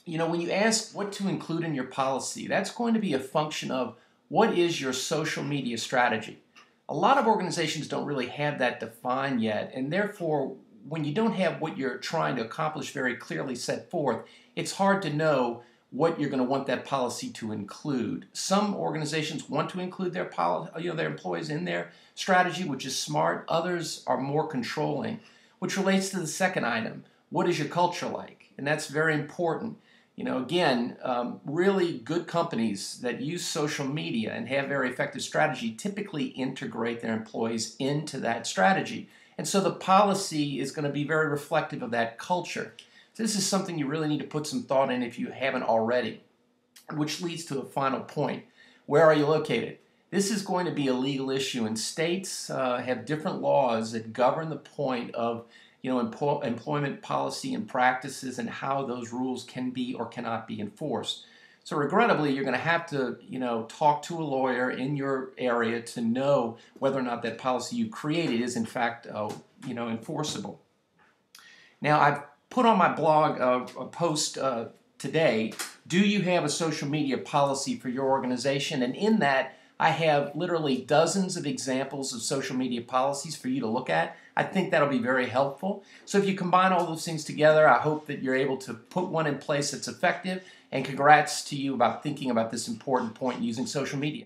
When you ask what to include in your policy, that's going to be a function of what is your social media strategy. A lot of organizations don't really have that defined yet, and therefore, when you don't have what you're trying to accomplish very clearly set forth, it's hard to know what you're going to want that policy to include. Some organizations want to include their employees in their strategy, which is smart. Others are more controlling, which relates to the second item. What is your culture like? And that's very important. Again, really good companies that use social media and have very effective strategy typically integrate their employees into that strategy. And so the policy is going to be very reflective of that culture. So this is something you really need to put some thought in if you haven't already, which leads to a final point. Where are you located? This is going to be a legal issue, and states have different laws that govern the point of employment policy and practices and how those rules can be or cannot be enforced. So regrettably, you're going to have to, talk to a lawyer in your area to know whether or not that policy you created is in fact, enforceable. Now, I've put on my blog a post today. Do you have a social media policy for your organization? And in that, I have literally dozens of examples of social media policies for you to look at. I think that'll be very helpful. So if you combine all those things together, I hope that you're able to put one in place that's effective. And congrats to you about thinking about this important point using social media.